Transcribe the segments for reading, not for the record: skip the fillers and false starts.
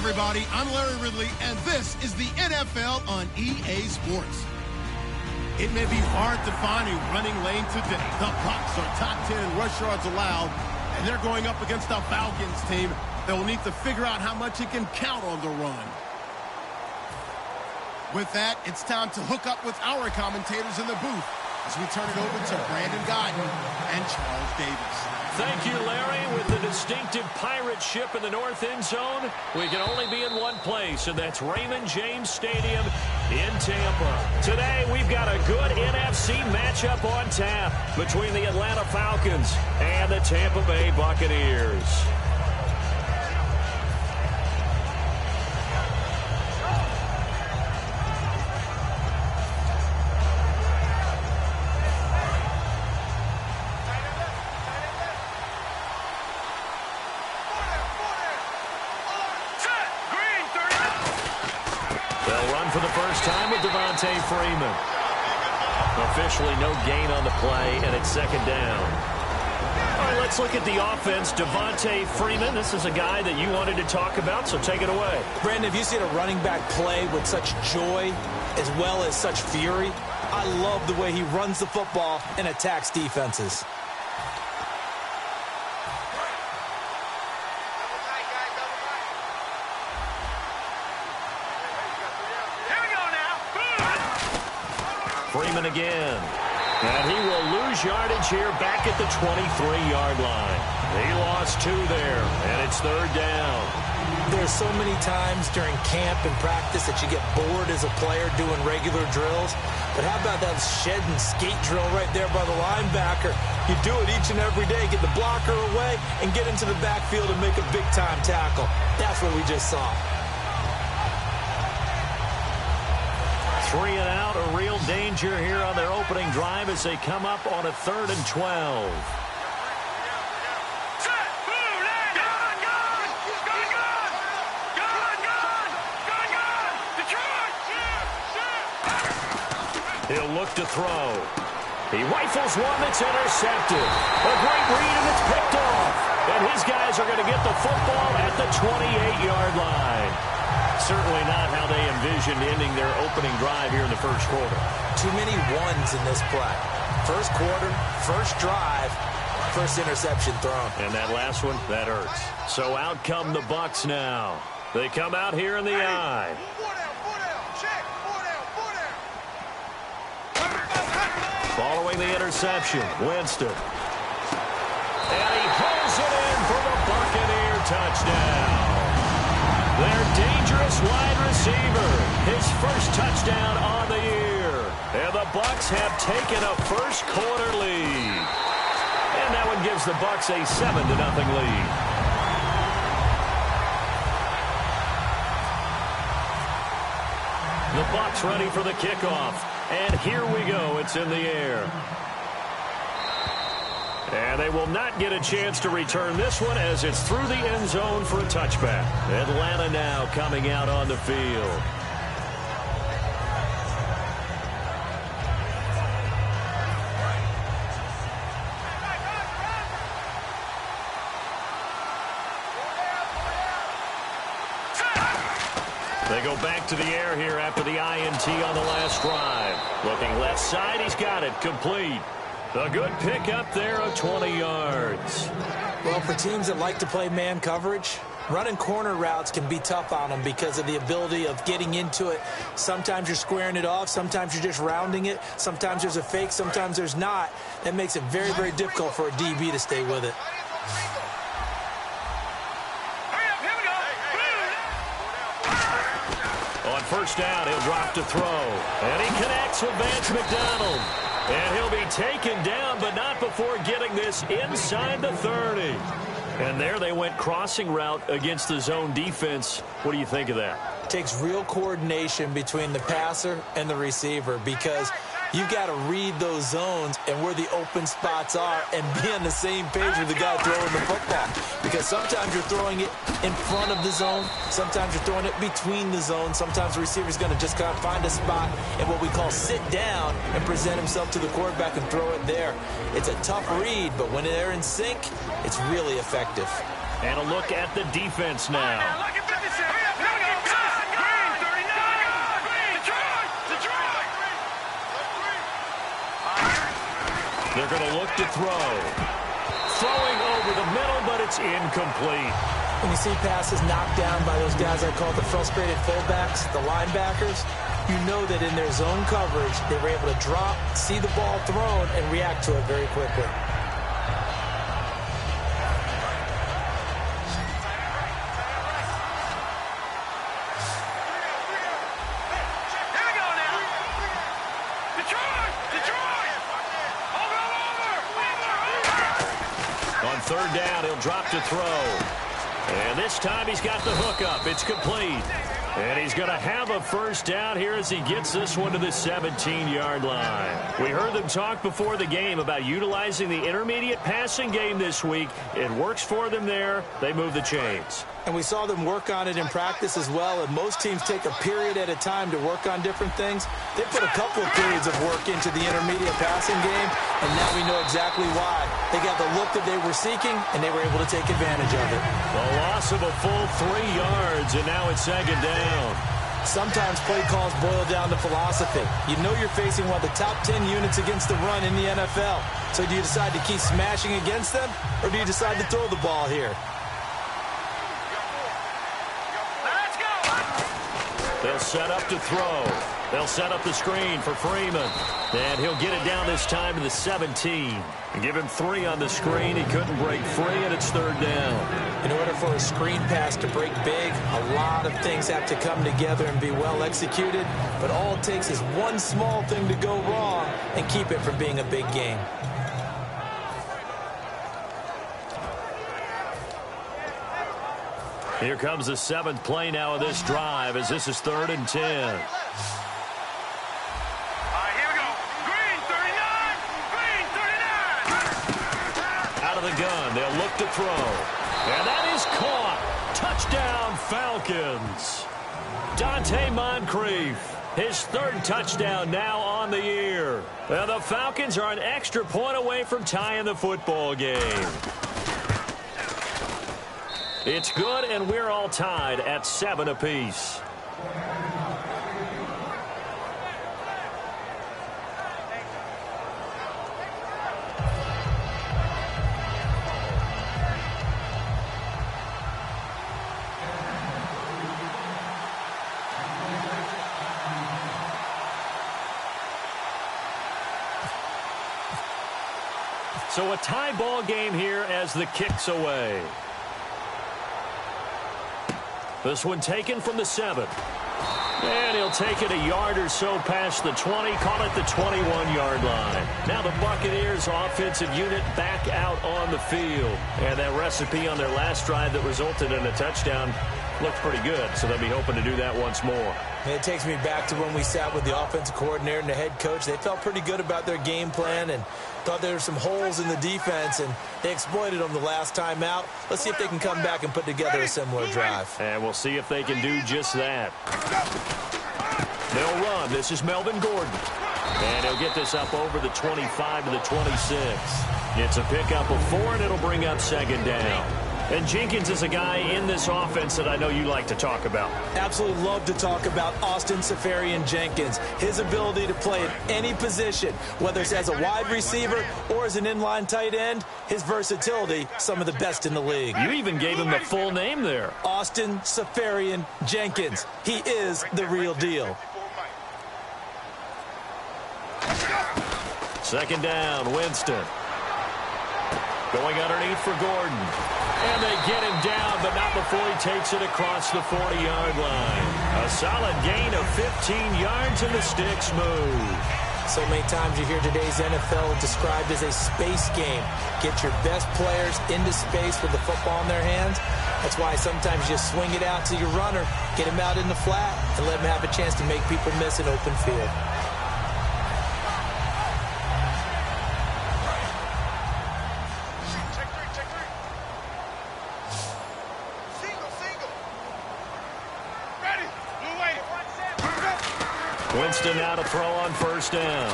everybody. I'm Larry Ridley, and this is the NFL on EA Sports. It may be hard to find a running lane today. The Bucs are top 10 in rush yards allowed, and they're going up against the Falcons team that will need to figure out how much it can count on the run. With that, it's time to hook up with our commentators in the booth as we turn it over to Brandon Godden and Charles Davis. Thank you, Larry. With the distinctive pirate ship in the north end zone, we can only be in one place, and that's Raymond James Stadium in Tampa. Today, we've got a good NFC matchup on tap between the Atlanta Falcons and the Tampa Bay Buccaneers. For the first time with Devontae Freeman. Officially no gain on the play, and it's second down. All right, let's look at the offense. Devontae Freeman, this is a guy that you wanted to talk about, so take it away. Brandon, if you see a running back play with such joy as well as such fury, I love the way he runs the football and attacks defenses. Freeman again. And he will lose yardage here back at the 23-yard line. He lost 2 there, and it's third down. There's so many times during camp and practice that you get bored as a player doing regular drills. But how about that shed and skate drill right there by the linebacker? You do it each and every day. Get the blocker away and get into the backfield and make a big-time tackle. That's what we just saw. 3 and out, a real danger here on their opening drive as they come up on a 3rd and 12. He'll look to throw. He rifles one that's intercepted. A great read, and it's picked off. And his guys are going to get the football at the 28-yard line. Certainly not how they envisioned ending their opening drive here in the first quarter. Too many ones in this play. First quarter, first drive, first interception thrown. And that last one, that hurts. So out come the Bucs now. They come out here in the eye. Following the interception, Winston. And he pulls it in for the Buccaneer touchdown. Their dangerous wide receiver, his first touchdown on the year. And the Bucs have taken a first quarter lead. And that one gives the Bucs a 7-0 lead. The Bucs ready for the kickoff. And here we go. It's in the air. And they will not get a chance to return this one as it's through the end zone for a touchback. Atlanta now coming out on the field. They go back to the air here after the INT on the last drive. Looking left side, he's got it complete. A good pickup there of 20 yards. Well, for teams that like to play man coverage, running corner routes can be tough on them because of the ability of getting into it. Sometimes you're squaring it off. Sometimes you're just rounding it. Sometimes there's a fake. Sometimes there's not. That makes it very, very difficult for a DB to stay with it. On first down, he'll drop to throw. And he connects with Vance McDonald. And he'll be taken down, but not before getting this inside the 30. And there they went crossing route against the zone defense. What do you think of that? It takes real coordination between the passer and the receiver because you've got to read those zones and where the open spots are and be on the same page with the guy throwing the football. Because sometimes you're throwing it in front of the zone. Sometimes you're throwing it between the zones. Sometimes the receiver's going to just kind of find a spot and what we call sit down and present himself to the quarterback and throw it there. It's a tough read, but when they're in sync, it's really effective. And a look at the defense now. They're going to look to throw. Throwing over the middle, but it's incomplete. When you see passes knocked down by those guys I call the frustrated fullbacks, the linebackers, you know that in their zone coverage, they were able to drop, see the ball thrown, and react to it very quickly. On third down, he'll drop to throw. And this time he's got the hook up. It's complete. And he's going to have a first down here as he gets this one to the 17-yard line. We heard them talk before the game about utilizing the intermediate passing game this week. It works for them there. They move the chains. And we saw them work on it in practice as well, and most teams take a period at a time to work on different things. They put a couple of periods of work into the intermediate passing game, and now we know exactly why. They got the look that they were seeking, and they were able to take advantage of it. The loss of a full 3 yards, and now it's second down. Sometimes play calls boil down to philosophy. You know you're facing one of the top 10 units against the run in the NFL. So do you decide to keep smashing against them, or do you decide to throw the ball here? They'll set up to throw. They'll set up the screen for Freeman. And he'll get it down this time to the 17. Give him 3 on the screen. He couldn't break free, and it's third down. In order for a screen pass to break big, a lot of things have to come together and be well executed. But all it takes is one small thing to go wrong and keep it from being a big game. Here comes the 7th play now of this drive as this is 3rd and 10. Here we go. Green 39. Green 39. Out of the gun. They'll look to throw. And that is caught. Touchdown, Falcons. Dante Moncrief. His 3rd touchdown now on the year. And the Falcons are an extra point away from tying the football game. It's good, and we're all tied at 7 apiece. So a tie ball game here as the kick's away. This one taken from the 7. And he'll take it a yard or so past the 20, call it the 21-yard line. Now the Buccaneers offensive unit back out on the field. And that recipe on their last drive that resulted in a touchdown looked pretty good, so they'll be hoping to do that once more. And it takes me back to when we sat with the offensive coordinator and the head coach. They felt pretty good about their game plan and thought there were some holes in the defense, and they exploited them the last time out. Let's see if they can come back and put together a similar drive. And we'll see if they can do just that. They'll run. This is Melvin Gordon. And he'll get this up over the 25 to the 26. It's a pickup of 4, and it'll bring up second down. And Jenkins is a guy in this offense that I know you like to talk about. Absolutely love to talk about Austin Seferian-Jenkins. His ability to play at any position, whether it's as a wide receiver or as an inline tight end, his versatility, some of the best in the league. You even gave him the full name there. Austin Seferian-Jenkins. He is the real deal. Second down, Winston. Going underneath for Gordon. And they get him down, but not before he takes it across the 40-yard line. A solid gain of 15 yards, and the sticks move. So many times you hear today's NFL described as a space game. Get your best players into space with the football in their hands. That's why sometimes you just swing it out to your runner, get him out in the flat, and let him have a chance to make people miss an open field. Winston now to throw on first down.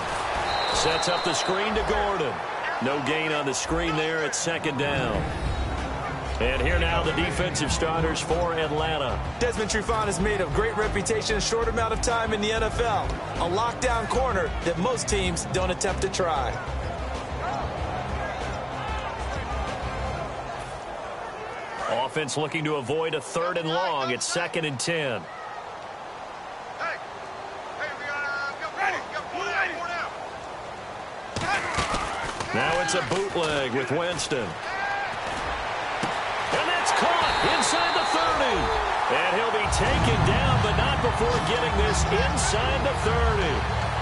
Sets up the screen to Gordon. No gain on the screen there at second down. And here now the defensive starters for Atlanta. Desmond Trufant has made a great reputation in a short amount of time in the NFL. A lockdown corner that most teams don't attempt to try. Offense looking to avoid a 3rd and long. It's 2nd and 10. Now it's a bootleg with Winston. And that's caught inside the 30. And he'll be taken down, but not before getting this inside the 30.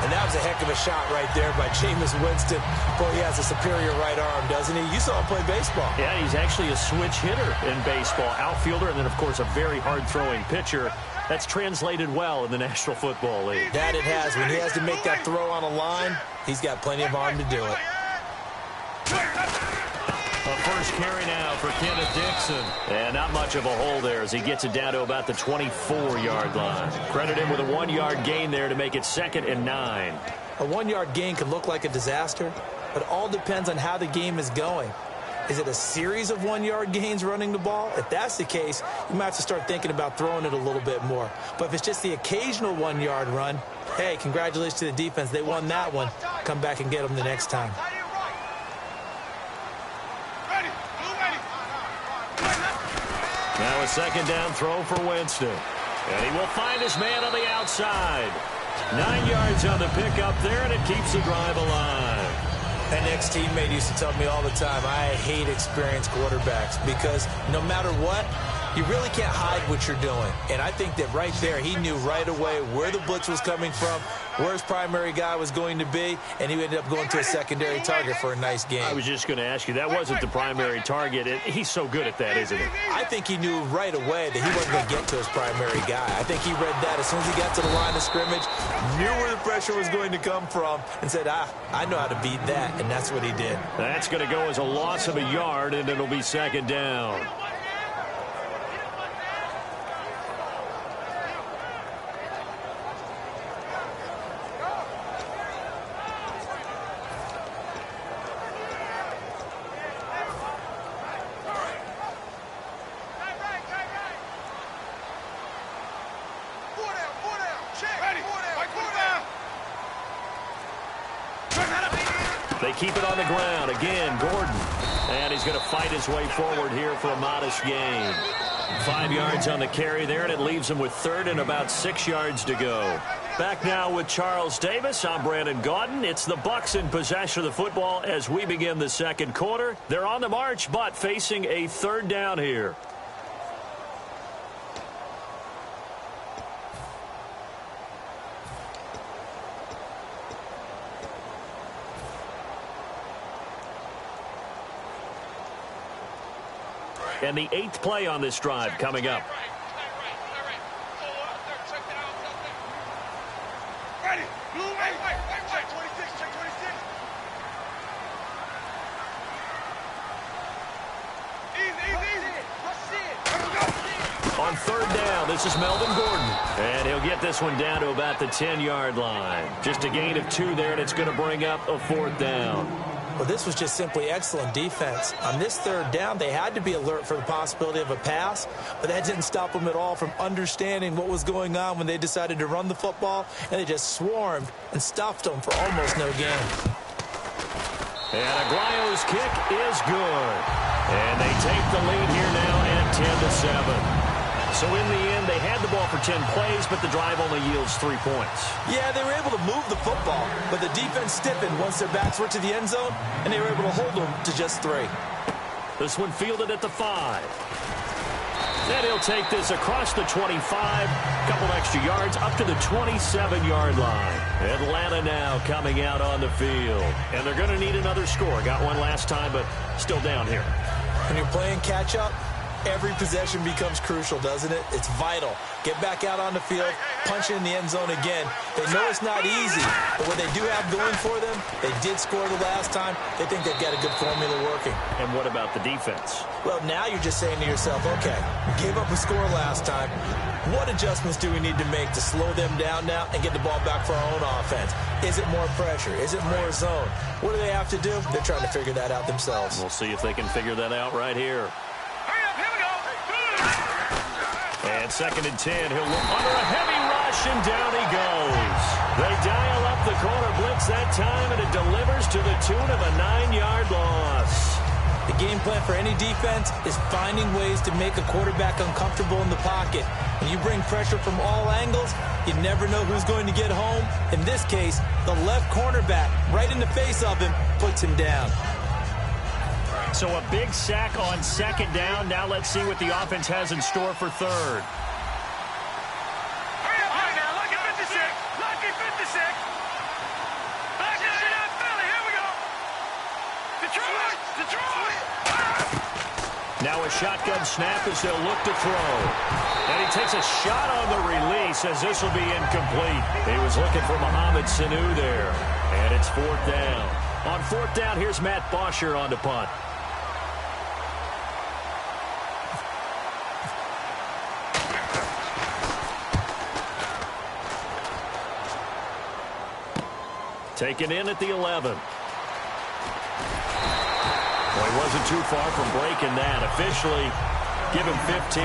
And that was a heck of a shot right there by Jameis Winston. Boy, he has a superior right arm, doesn't he? You saw him play baseball. Yeah, he's actually a switch hitter in baseball. Outfielder, and then, of course, a very hard-throwing pitcher. That's translated well in the National Football League. That it has. When he has to make that throw on a line, he's got plenty of arm to do it. A first carry now for Kenneth Dixon. And not much of a hole there as he gets it down to about the 24-yard line. Credit him with a 1-yard gain there to make it 2nd and 9. A 1-yard gain can look like a disaster, but it all depends on how the game is going. Is it a series of 1-yard gains running the ball? If that's the case, you might have to start thinking about throwing it a little bit more. But if it's just the occasional 1-yard run, hey, congratulations to the defense. They won that one. Come back and get them the next time. Now a 2nd down throw for Winston. And he will find his man on the outside. 9 yards on the pickup there, and it keeps the drive alive. An ex-teammate used to tell me all the time, I hate experienced quarterbacks because no matter what, you really can't hide what you're doing. And I think that right there, he knew right away where the blitz was coming from, where his primary guy was going to be, and he ended up going to a secondary target for a nice game. I was just going to ask you, that wasn't the primary target. He's so good at that, isn't he? I think he knew right away that he wasn't going to get to his primary guy. I think he read that as soon as he got to the line of scrimmage, knew where the pressure was going to come from, and said, I know how to beat that, and that's what he did. That's going to go as a loss of a yard, and it'll be 2nd down. They keep it on the ground. Again, Gordon. And he's going to fight his way forward here for a modest gain. 5 yards on the carry there, and it leaves him with 3rd and about 6 yards to go. Back now with Charles Davis. I'm Brandon Gaudin. It's the Bucs in possession of the football as we begin the 2nd quarter. They're on the march, but facing a 3rd down here. And the 8th play on this drive coming up. On 3rd down, this is Melvin Gordon. And he'll get this one down to about the 10-yard line. Just a gain of 2 there, and it's going to bring up a 4th down. Well, this was just simply excellent defense. On this 3rd down, they had to be alert for the possibility of a pass, but that didn't stop them at all from understanding what was going on when they decided to run the football, and they just swarmed and stuffed them for almost no gain. And Aguayo's kick is good. And they take the lead here now at 10-7. So in the end, they had the ball for 10 plays, but the drive only yields 3 points. Yeah, they were able to move the football, but the defense stiffened once their backs were to the end zone, and they were able to hold them to just 3. This one fielded at the 5. Then he'll take this across the 25, couple extra yards, up to the 27-yard line. Atlanta now coming out on the field. And they're going to need another score. Got one last time, but still down here. When you're playing catch-up, every possession becomes crucial, doesn't it? It's vital. Get back out on the field, punch it in the end zone again. They know it's not easy, but what they do have going for them, they did score the last time. They think they've got a good formula working. And what about the defense? Well, now you're just saying to yourself, okay, we gave up a score last time. What adjustments do we need to make to slow them down now and get the ball back for our own offense? Is it more pressure? Is it more zone? What do they have to do? They're trying to figure that out themselves. We'll see if they can figure that out right here. And 2nd and 10, he'll look under a heavy rush, and down he goes. They dial up the corner blitz that time, and it delivers to the tune of a 9-yard loss. The game plan for any defense is finding ways to make a quarterback uncomfortable in the pocket. When you bring pressure from all angles, you never know who's going to get home. In this case, the left cornerback, right in the face of him, puts him down. So a big sack on second down. Now let's see what the offense has in store for third. Hurry up now. Lucky 56. Lucky 56. Position on Philly. Here we go. Detroit. Detroit. Now a shotgun snap as they'll look to throw. And he takes a shot on the release as this will be incomplete. He was looking for Mohamed Sanu there. And it's fourth down. On fourth down, here's Matt Bosher on the punt. Taken in at the 11. Well, he wasn't too far from breaking that. Officially, give him 15.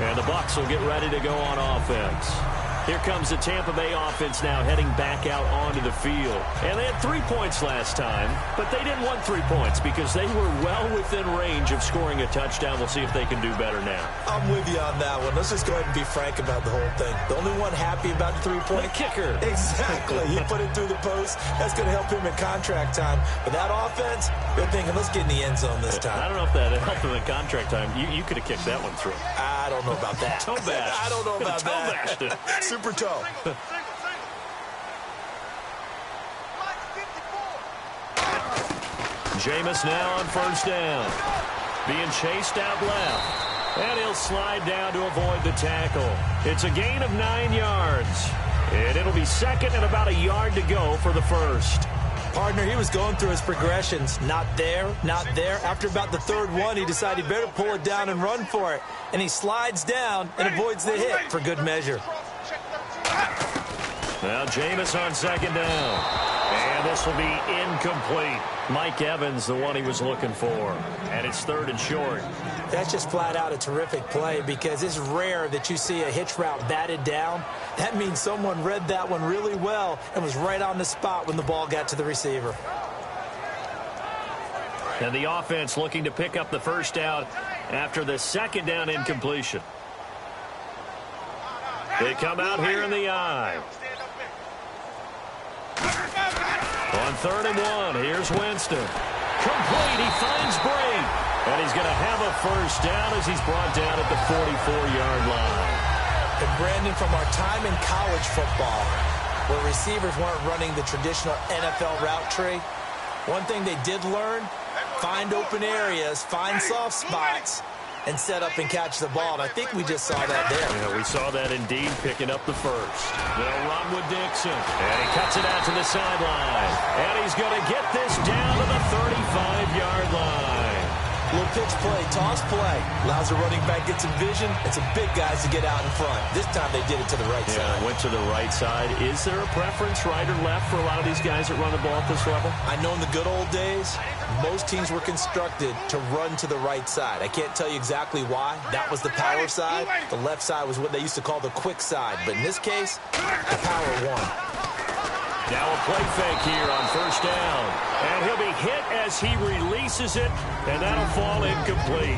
And the Bucs will get ready to go on offense. Here comes the Tampa Bay offense now heading back out onto the field. And they had 3 points last time, but they didn't want 3 points because they were well within range of scoring a touchdown. We'll see if they can do better now. I'm with you on that one. Let's just go ahead and be frank about the whole thing. The only one happy about the 3-point kicker. Exactly. He put it through the post. That's going to help him in contract time. But that offense, they're thinking, let's get in the end zone this time. I don't know if that helped him in contract time. You could have kicked that one through. I don't know about that. Toe bash. I don't know about Toe that. bashed it. Super toe. Jameis now on first down. Being chased out left. And he'll slide down to avoid the tackle. It's a gain of 9 yards. And it'll be second and about a yard to go for the first. Partner, he was going through his progressions. Not there, not there. After about the third one, he decided he better pull it down and run for it. And he slides down and avoids the hit for good measure. Now Jameis on second down. And this will be incomplete. Mike Evans, the one he was looking for. And it's third and short. That's just flat out a terrific play because it's rare that you see a hitch route batted down. That means someone read that one really well and was right on the spot when the ball got to the receiver. And the offense looking to pick up the first down after the second down incompletion. They come out here in the eye. On third and one, here's Winston. Complete, he finds Bray. And he's going to have a first down as he's brought down at the 44-yard line. And Brandon, from our time in college football, where receivers weren't running the traditional NFL route tree, one thing they did learn, find open areas, find soft spots, and set up and catch the ball. And I think we just saw that there. Yeah, we saw that indeed, picking up the first. They'll run with Dixon. And he cuts it out to the sideline. And he's going to get this down to the 35-yard line. Little pitch play, toss play. Allows the running back get some vision and some big guys to get out in front. This time they did it to the right side. Went to the right side. Is there a preference, right or left, for a lot of these guys that run the ball at this level? I know in the good old days, most teams were constructed to run to the right side. I can't tell you exactly why. That was the power side. The left side was what they used to call the quick side. But in this case, the power won. Now a play fake here on first down. And he'll be hit as he releases it, and that'll fall incomplete.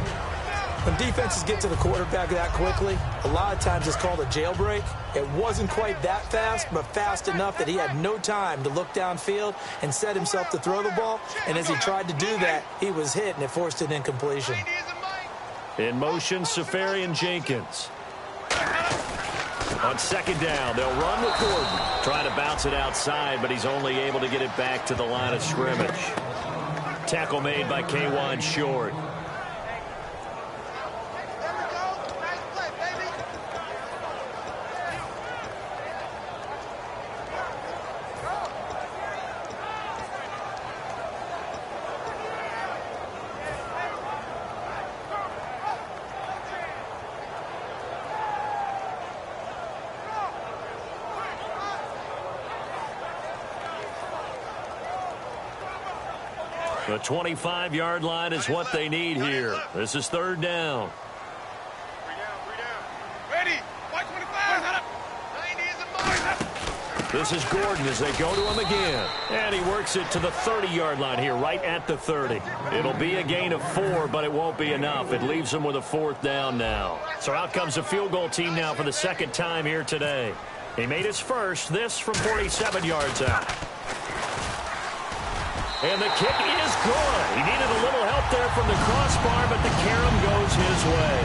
When defenses get to the quarterback that quickly, a lot of times it's called a jailbreak. It wasn't quite that fast, but fast enough that he had no time to look downfield and set himself to throw the ball. And as he tried to do that, he was hit, and it forced an incompletion. In motion, Safarian Jenkins. On second down, they'll run with Gordon. Trying to bounce it outside, but he's only able to get it back to the line of scrimmage. Tackle made by K'Wan Short. The 25-yard line is what they need here. This is third down. Ready. Y25. 90 is a mark. This is Gordon as they go to him again. And he works it to the 30-yard line here, right at the 30. It'll be a gain of 4, but it won't be enough. It leaves them with a 4th down now. So out comes the field goal team now for the 2nd time here today. He made his first, this from 47 yards out. And the kick is good. He needed a little help there from the crossbar, but the carom goes his way.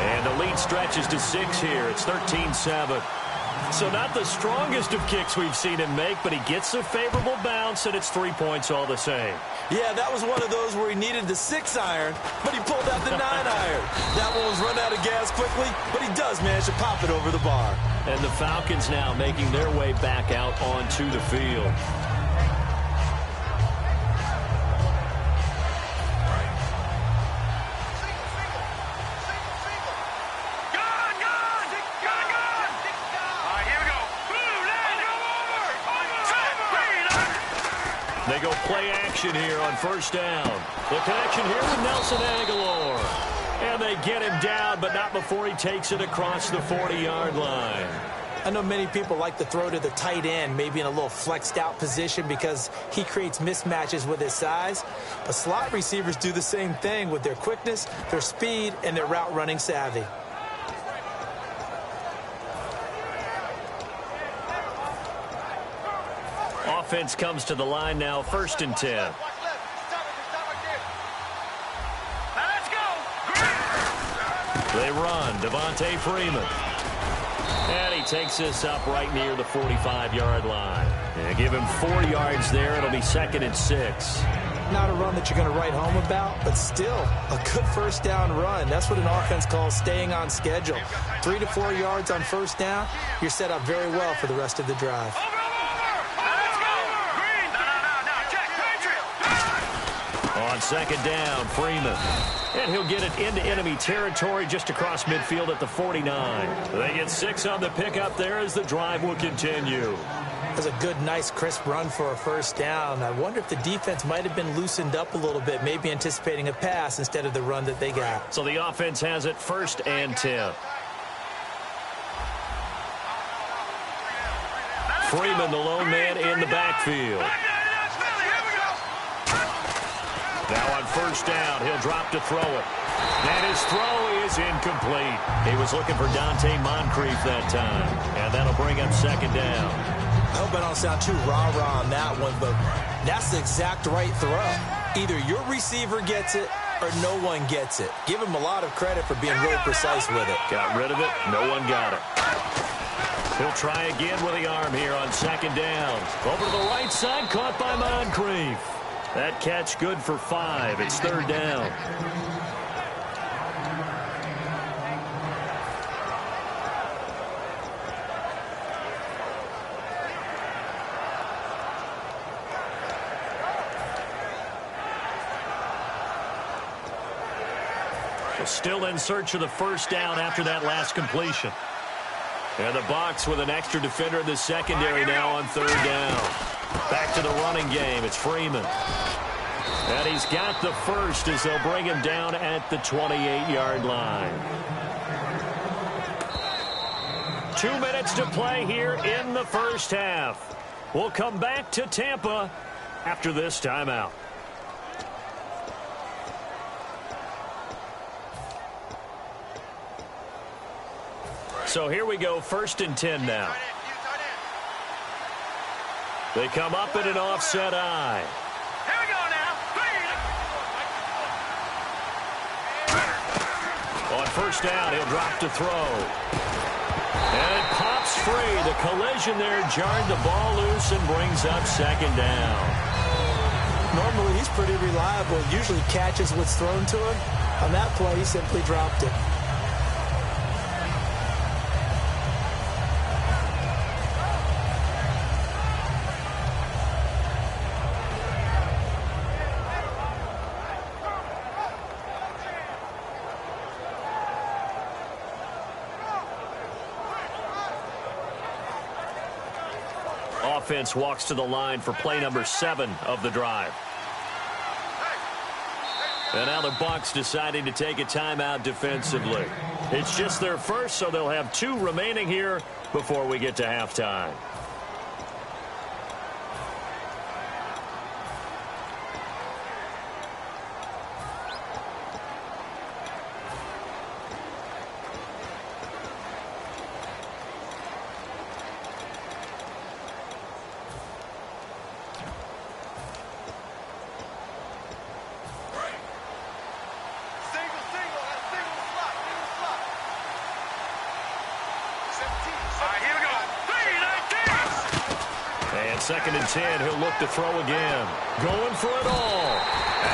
And the lead stretches to 6 here. It's 13-7. So not the strongest of kicks we've seen him make, but he gets a favorable bounce, and it's 3 points all the same. Yeah, that was one of those where he needed the 6-iron, but he pulled out the 9-iron. That one was run out of gas quickly, but he does manage to pop it over the bar. And the Falcons now making their way back out onto the field. They go play action here on 1st down. The connection here with Nelson Aguilar. And they get him down, but not before he takes it across the 40-yard line. I know many people like to throw to the tight end, maybe in a little flexed out position because he creates mismatches with his size. But slot receivers do the same thing with their quickness, their speed, and their route running savvy. Offense comes to the line now, 1st and 10. Let's go. They run, Devontae Freeman. And he takes this up right near the 45-yard line. And give him 4 yards there. It'll be 2nd and 6. Not a run that you're going to write home about, but still a good 1st down run. That's what an offense calls staying on schedule. 3 to 4 yards on 1st down, you're set up very well for the rest of the drive. On 2nd down, Freeman. And he'll get it into enemy territory just across midfield at the 49. They get 6 on the pickup there as the drive will continue. That's a good, nice, crisp run for a 1st down. I wonder if the defense might have been loosened up a little bit, maybe anticipating a pass instead of the run that they got. So the offense has it 1st and 10. Freeman, the lone man in the backfield. Now on 1st down, he'll drop to throw it. And his throw is incomplete. He was looking for Dante Moncrief that time. And that'll bring up 2nd down. I hope I don't sound too rah-rah on that one, but that's the exact right throw. Either your receiver gets it or no one gets it. Give him a lot of credit for being really precise with it. Got rid of it. No one got it. He'll try again with the arm here on 2nd down. Over to the right side, caught by Moncrief. That catch good for 5. It's 3rd down. Still in search of the 1st down after that last completion. And the Bucs with an extra defender in the secondary now on 3rd down. Back to the running game. It's Freeman. And he's got the 1st as they'll bring him down at the 28-yard line. 2 minutes to play here in the 1st half. We'll come back to Tampa after this timeout. So here we go, 1st and 10 now. They come up in an offset eye. Here we go now. On 1st down, he'll drop to throw. And it pops free. The collision there jarred the ball loose and brings up 2nd down. Normally, he's pretty reliable. Usually catches what's thrown to him. On that play, he simply dropped it. Offense walks to the line for play number 7 of the drive. And now the Bucs deciding to take a timeout defensively. It's just their first, so they'll have 2 remaining here before we get to halftime. 2nd and 10. He'll look to throw again. Going for it all.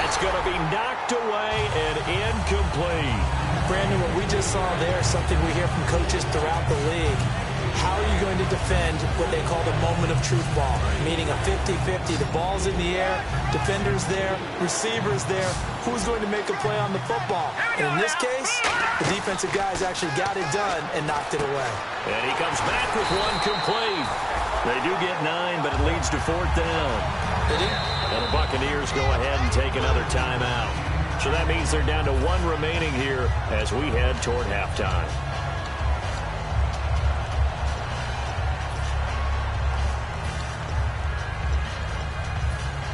That's going to be knocked away and incomplete. Brandon, what we just saw there is something we hear from coaches throughout the league. How are you going to defend what they call the moment of truth ball, meaning a 50-50? The ball's in the air, defender's there, receiver's there. Who's going to make a play on the football? And in this case, the defensive guys actually got it done and knocked it away. And he comes back with one complete. They do get 9, but it leads to 4th down. They do. And the Buccaneers go ahead and take another timeout. So that means they're down to 1 remaining here as we head toward halftime.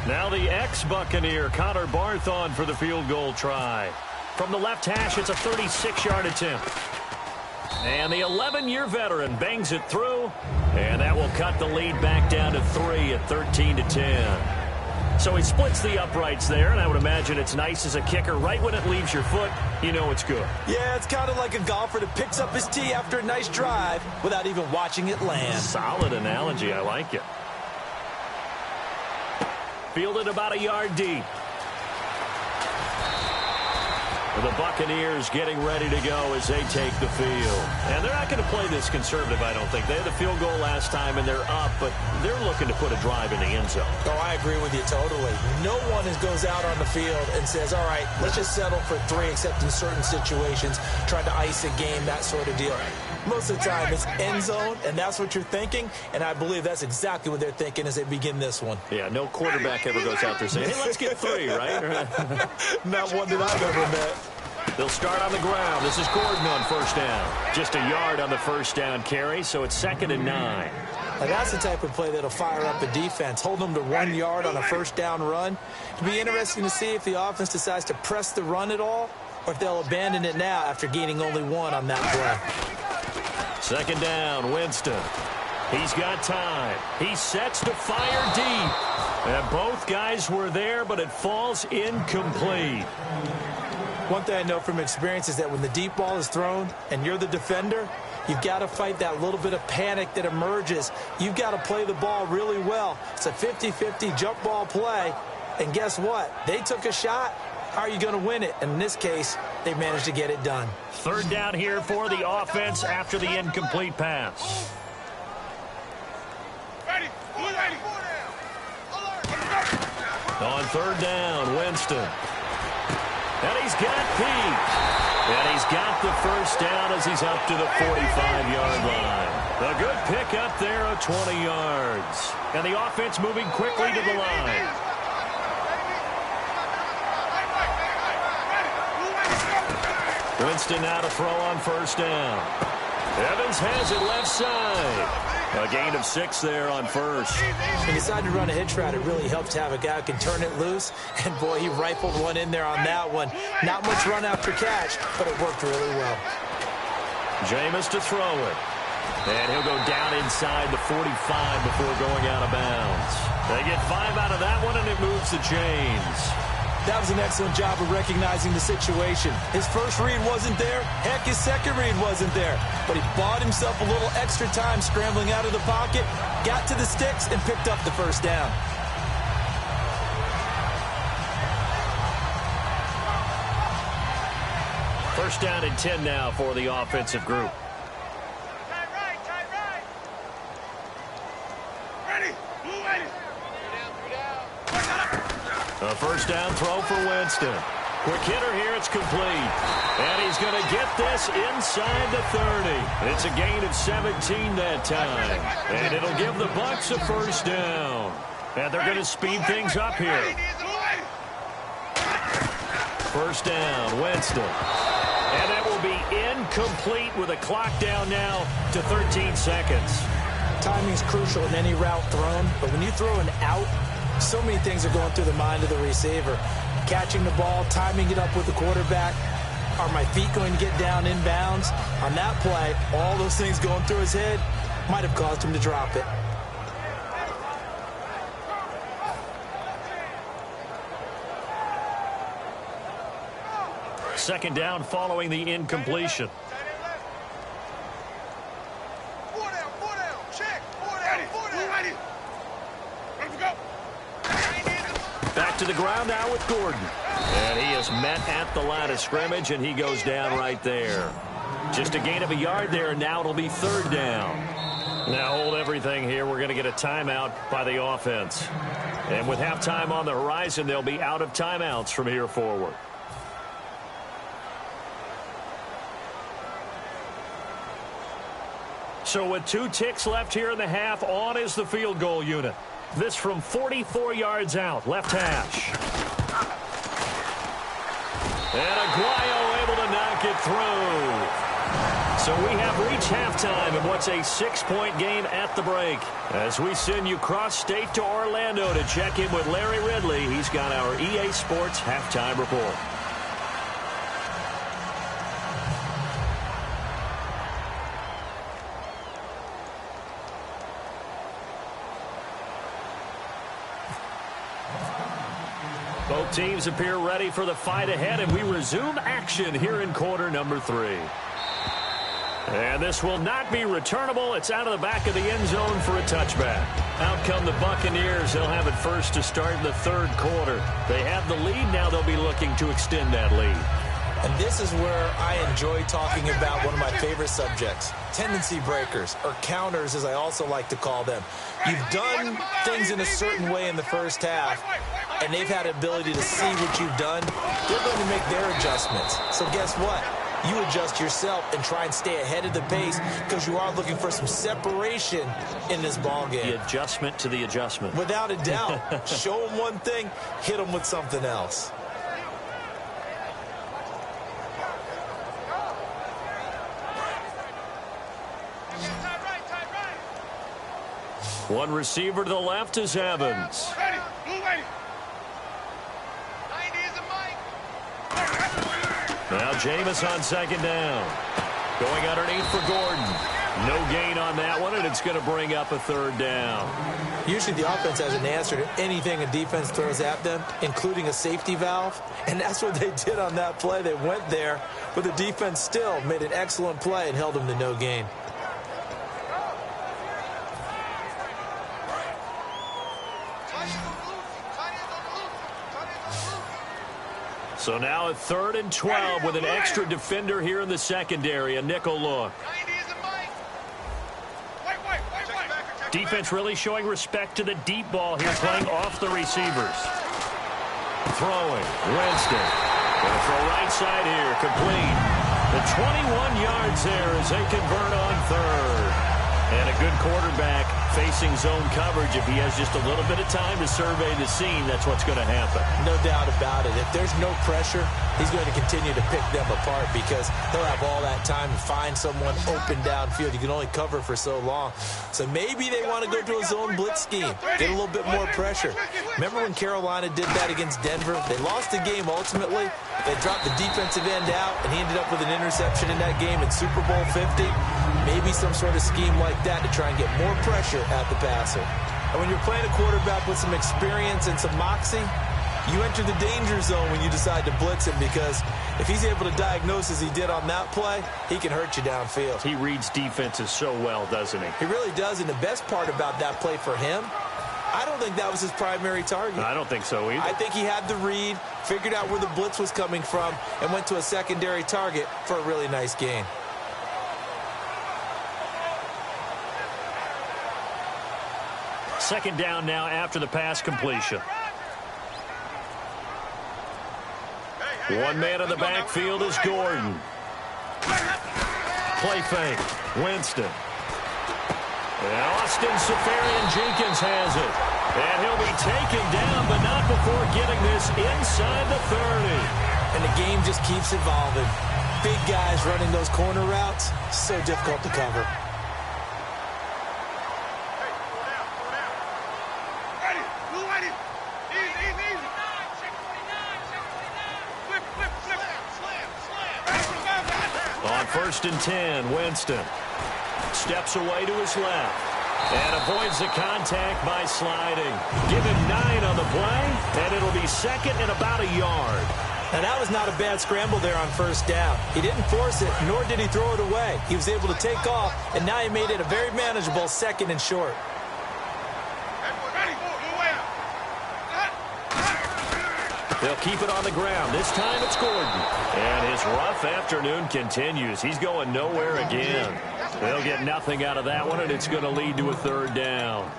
Now the ex-Buccaneer, Connor Barthon, for the field goal try. From the left hash, it's a 36-yard attempt. And the 11-year veteran bangs it through, and that will cut the lead back down to 3 at 13-10. So he splits the uprights there, and I would imagine it's nice as a kicker. Right when it leaves your foot, you know it's good. Yeah, it's kind of like a golfer that picks up his tee after a nice drive without even watching it land. Solid analogy. I like it. Fielded about a yard deep. The Buccaneers getting ready to go as they take the field. And they're not going to play this conservative, I don't think. They had the field goal last time, and they're up, but they're looking to put a drive in the end zone. Oh, I agree with you totally. No one goes out on the field and says, all right, let's just settle for 3, except in certain situations, trying to ice a game, that sort of deal. Most of the time, it's end zone, and that's what you're thinking, and I believe that's exactly what they're thinking as they begin this one. Yeah, no quarterback ever goes out there saying, hey, let's get 3, right? Not one that I've ever met. They'll start on the ground. This is Gordon on 1st down. Just a yard on the 1st down carry, so it's 2nd and 9. Now that's the type of play that'll fire up a defense. Hold them to 1 yard on a 1st down run. It'll be interesting to see if the offense decides to press the run at all, or if they'll abandon it now after gaining only 1 on that play. 2nd down, Winston. He's got time. He sets to fire deep. And both guys were there, but it falls incomplete. One thing I know from experience is that when the deep ball is thrown and you're the defender, you've got to fight that little bit of panic that emerges. You've got to play the ball really well. It's a 50-50 jump ball play. And guess what? They took a shot. How are you going to win it? And in this case, they managed to get it done. 3rd down here for the offense after the incomplete pass. On 3rd down, Winston. And he's got Pete. And he's got the 1st down as he's up to the 45-yard line. A good pickup there of 20 yards. And the offense moving quickly to the line. Winston now to throw on 1st down. Evans has it left side. A gain of 6 there on 1st. He decided to run a hitch route. It really helps to have a guy who can turn it loose. And, boy, he rifled one in there on that one. Not much run after catch, but it worked really well. Jameis to throw it. And he'll go down inside the 45 before going out of bounds. They get 5 out of that one, and it moves the chains. That was an excellent job of recognizing the situation. His first read wasn't there. Heck, his second read wasn't there. But he bought himself a little extra time scrambling out of the pocket, got to the sticks, and picked up the 1st down. First down and 10 now for the offensive group. A 1st down throw for Winston. Quick hitter here, it's complete. And he's going to get this inside the 30. It's a gain of 17 that time. And it'll give the Bucs a 1st down. And they're going to speed things up here. 1st down, Winston. And that will be incomplete with a clock down now to 13 seconds. Timing's crucial in any route thrown, but when you throw an out, so many things are going through the mind of the receiver. Catching the ball, timing it up with the quarterback. Are my feet going to get down in bounds? On that play, all those things going through his head might have caused him to drop it. Second down following the incompletion. to the ground now with Gordon. And he is met at the line of scrimmage, and he goes down right there. Just a gain of a yard there, and now it'll be third down. Now hold everything here. We're going to get a timeout by the offense. And with halftime on the horizon, they'll be out of timeouts from here forward. So with 2 ticks left here in the half, on is the field goal unit. This from 44 yards out, left hash. And Aguayo able to knock it through. So we have reached halftime in what's a 6-point game at the break. As we send you cross-state to Orlando to check in with Larry Ridley, he's got our EA Sports halftime report. Both teams appear ready for the fight ahead, and we resume action here in quarter number 3. And this will not be returnable. It's out of the back of the end zone for a touchback. Out come the Buccaneers. They'll have it first to start in the third quarter. They have the lead. Now they'll be looking to extend that lead. And this is where I enjoy talking about one of my favorite subjects, tendency breakers, or counters as I also like to call them. You've done things in a certain way in the first half, and they've had the ability to see what you've done. They're going to make their adjustments. So guess what? You adjust yourself and try and stay ahead of the pace because you are looking for some separation in this ball game. The adjustment to the adjustment. Without a doubt. Show them one thing, hit them with something else. One receiver to the left is Evans. Now Jameis on second down. Going underneath for Gordon. No gain on that one, and it's going to bring up a third down. Usually the offense has an answer to anything a defense throws at them, including a safety valve, and that's what they did on that play. They went there, but the defense still made an excellent play and held them to no gain. So now a 3rd and 12 with an extra defender here in the secondary, a nickel look. Defense really showing respect to the deep ball here, playing off the receivers. Throwing, Winston. Going to throw right side here, complete. The 21 yards there as they convert on 3rd. And a good quarterback facing zone coverage. If he has just a little bit of time to survey the scene, that's what's going to happen. No doubt about it. If there's no pressure, he's going to continue to pick them apart because he'll have all that time to find someone open downfield. You can only cover for so long. So maybe they want to go to a zone blitz scheme, get a little bit more pressure. Remember when Carolina did that against Denver? They lost the game ultimately. They dropped the defensive end out, and he ended up with an interception in that game in Super Bowl 50. Maybe some sort of scheme like that to try and get more pressure at the passer. And when you're playing a quarterback with some experience and some moxie, you enter the danger zone when you decide to blitz him because if he's able to diagnose as he did on that play, he can hurt you downfield. He reads defenses so well, doesn't he? He really does, and the best part about that play for him, I don't think that was his primary target. I don't think so either. I think he had the read, figured out where the blitz was coming from, and went to a secondary target for a really nice gain. Second down now after the pass completion. One man in the backfield is Gordon. Play fake. Winston. And Austin Seferian-Jenkins has it. And he'll be taken down, but not before getting this inside the 30. And the game just keeps evolving. Big guys running those corner routes, so difficult to cover. On 1st and 10, Winston steps away to his left and avoids the contact by sliding. Give him 9 on the play, and it'll be second and about a yard. And that was not a bad scramble there on 1st down. He didn't force it, nor did he throw it away. He was able to take off, and now he made it a very manageable 2nd and short. They'll keep it on the ground. This time it's Gordon. And his rough afternoon continues. He's going nowhere again. They'll get nothing out of that one, and it's going to lead to a third down.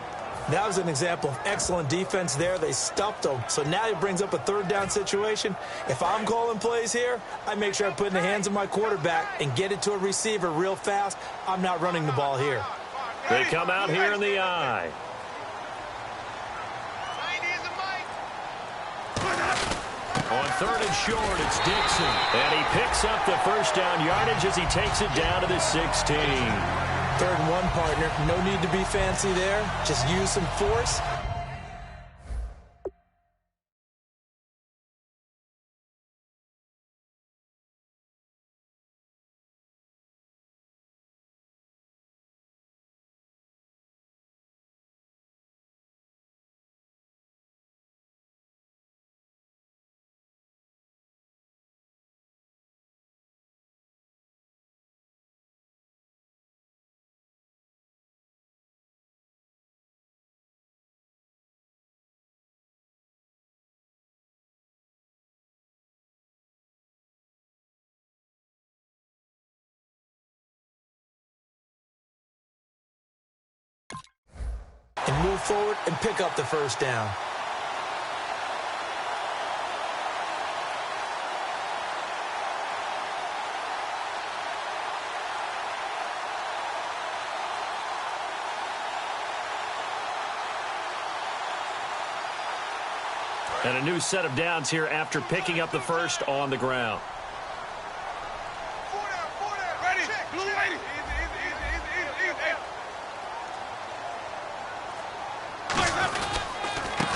That was an example of excellent defense there. They stuffed him. So now he brings up a third down situation. If I'm calling plays here, I make sure I put it in the hands of my quarterback and get it to a receiver real fast. I'm not running the ball here. They come out here in the I. On third and short, it's Dixon. And he picks up the first down yardage as he takes it down to the 16. 3rd and 1, partner. No need to be fancy there. Just use some force. And move forward and pick up the first down. And a new set of downs here after picking up the first on the ground.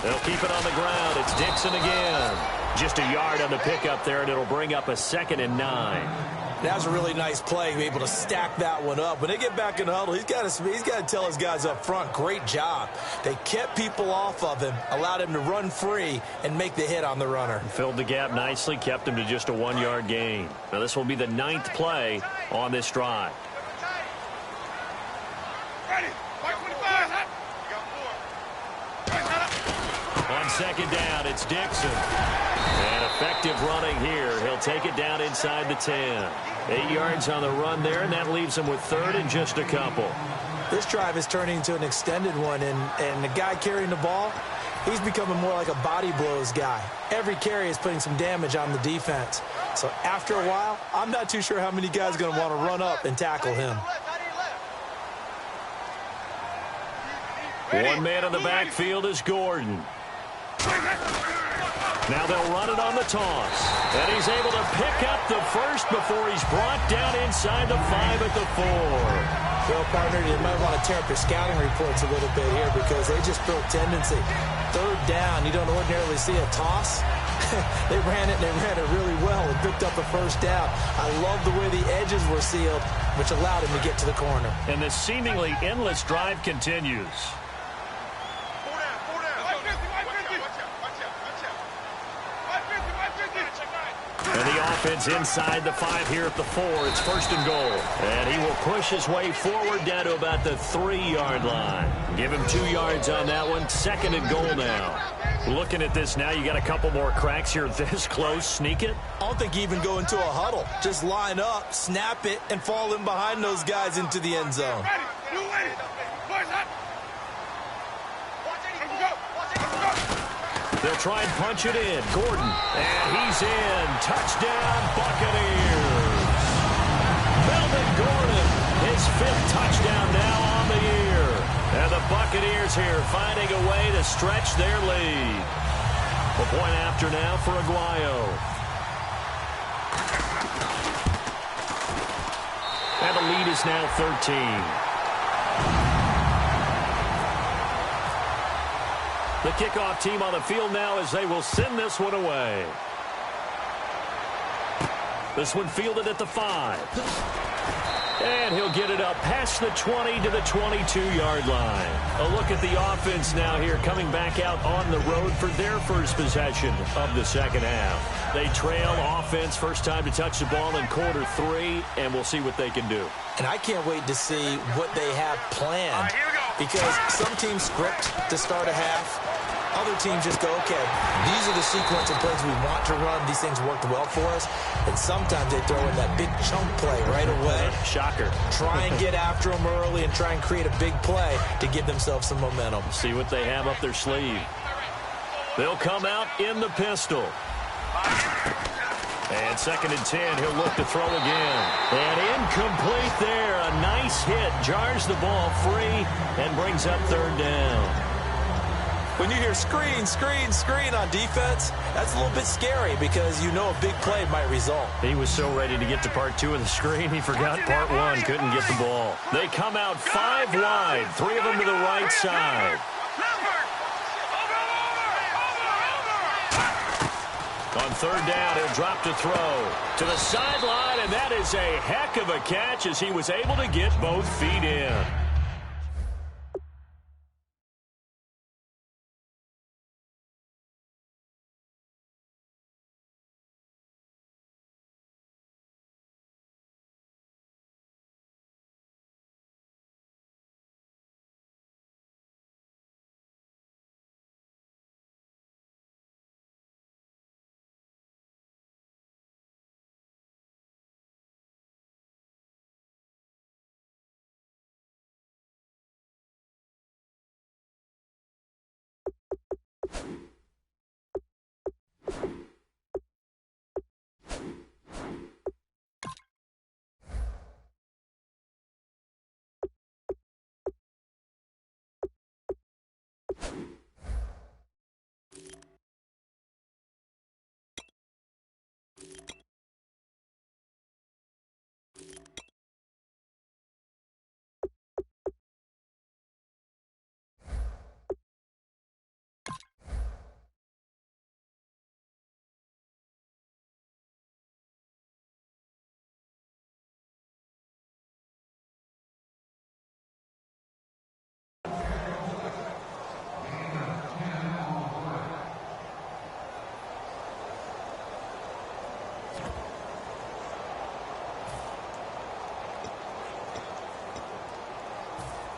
They'll keep it on the ground. It's Dixon again. Just a yard on the pickup there, and it'll bring up a 2nd and 9. That was a really nice play, to be able to stack that one up. When they get back in the huddle, he's got to tell his guys up front, great job. They kept people off of him, allowed him to run free and make the hit on the runner. Filled the gap nicely, kept him to just a 1-yard gain. Now this will be the 9th play on this drive. On 2nd down, it's Dixon. And effective running here. He'll take it down inside the 10. 8 yards on the run there, and that leaves him with 3rd and just a couple. This drive is turning into an extended one, and the guy carrying the ball, he's becoming more like a body blows guy. Every carry is putting some damage on the defense. So after a while, I'm not too sure how many guys are going to want to run up and tackle him. One man in the backfield is Gordon. Now they'll run it on the toss. And he's able to pick up the first before he's brought down inside the 5 at the 4. Well, partner, you might want to tear up your scouting reports a little bit here because they just built tendency. 3rd down, you don't ordinarily see a toss. They ran it, and they ran it really well and picked up a first down. I love the way the edges were sealed, which allowed him to get to the corner. And the seemingly endless drive continues. And the offense inside the 5 here at the 4. It's 1st and goal. And he will push his way forward down to about the 3-yard line. Give him 2 yards on that one. 2nd and goal now. Looking at this now, you got a couple more cracks here this close. Sneak it. I don't think you even go into a huddle. Just line up, snap it, and fall in behind those guys into the end zone. They'll try and punch it in. Gordon. And he's in. Touchdown, Buccaneers. Melvin Gordon, his 5th touchdown now on the year. And the Buccaneers here finding a way to stretch their lead. A point after now for Aguayo. And the lead is now 13. The kickoff team on the field now as they will send this one away. This one fielded at the 5. And he'll get it up past the 20 to the 22-yard line. A look at the offense now here coming back out on the road for their first possession of the 2nd half. They trail offense first time to touch the ball in quarter 3, and we'll see what they can do. And I can't wait to see what they have planned because some teams script to start a half. Other teams just go, okay, these are the sequence of plays we want to run. These things worked well for us. And sometimes they throw in that big chunk play right away. Shocker. Try and get after them early and try and create a big play to give themselves some momentum. See what they have up their sleeve. They'll come out in the pistol. And 2nd and 10, he'll look to throw again. And incomplete there. A nice hit. Jars the ball free and brings up 3rd down. When you hear screen, screen, screen on defense, that's a little bit scary because you know a big play might result. He was so ready to get to part 2 of the screen, he forgot part 1, couldn't get the ball. They come out 5 wide, 3 of them to the right side. On 3rd down, he'll drop to throw to the sideline, and that is a heck of a catch as he was able to get both feet in.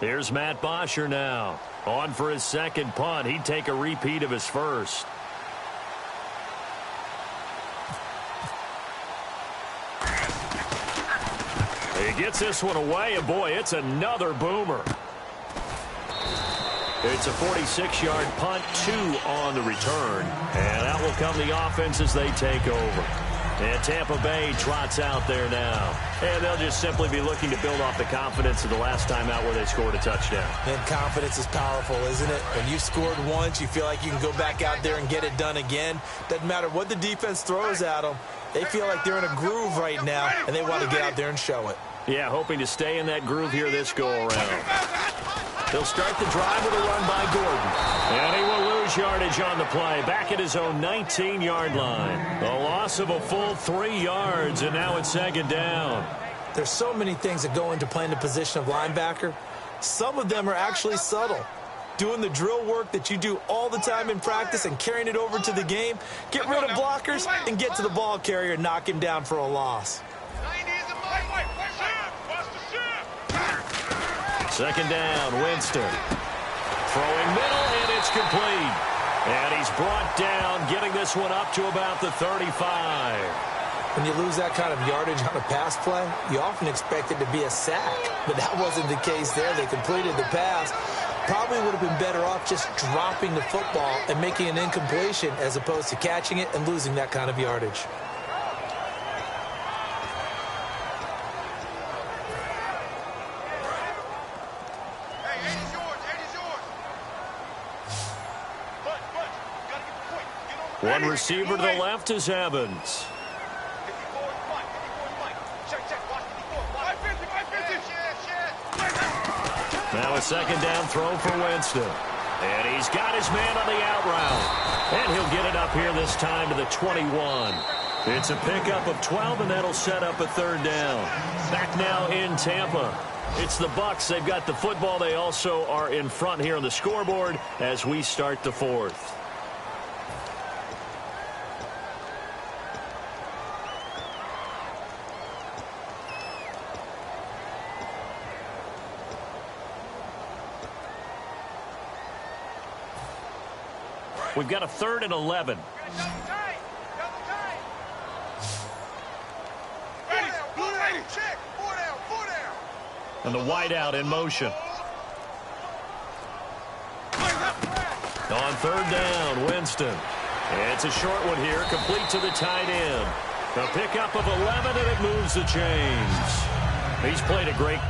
Here's Matt Bosher now. On for his 2nd punt. He'd take a repeat of his first. He gets this one away, and boy, it's another boomer. It's a 46-yard punt, 2 on the return. And out will come the offense as they take over. And Tampa Bay trots out there now. And they'll just simply be looking to build off the confidence of the last time out where they scored a touchdown. And confidence is powerful, isn't it? When you've scored once, you feel like you can go back out there and get it done again. Doesn't matter what the defense throws at them. They feel like they're in a groove right now, and they want to get out there and show it. Yeah, hoping to stay in that groove here this go-around. They'll start the drive with a run by Gordon. And he will lose yardage on the play. Back at his own 19-yard line. A loss of a full 3 yards, and now it's 2nd down. There's so many things that go into playing the position of linebacker. Some of them are actually subtle. Doing the drill work that you do all the time in practice and carrying it over to the game. Get rid of blockers and get to the ball carrier and knock him down for a loss. 2nd down, Winston. Throwing middle, and it's complete. And he's brought down, getting this one up to about the 35. When you lose that kind of yardage on a pass play, you often expect it to be a sack. But that wasn't the case there. They completed the pass. Probably would have been better off just dropping the football and making an incompletion as opposed to catching it and losing that kind of yardage. One receiver to the left is Evans. Now a 2nd down throw for Winston. And he's got his man on the out route. And he'll get it up here this time to the 21. It's a pickup of 12, and that'll set up a 3rd down. Back now in Tampa. It's the Bucks. They've got the football. They also are in front here on the scoreboard as we start the 4th. We've got a 3rd and 11. And the wideout in motion. On 3rd down, Winston. It's a short one here, complete to the tight end. A pickup of 11, and it moves the chains. He's played a great...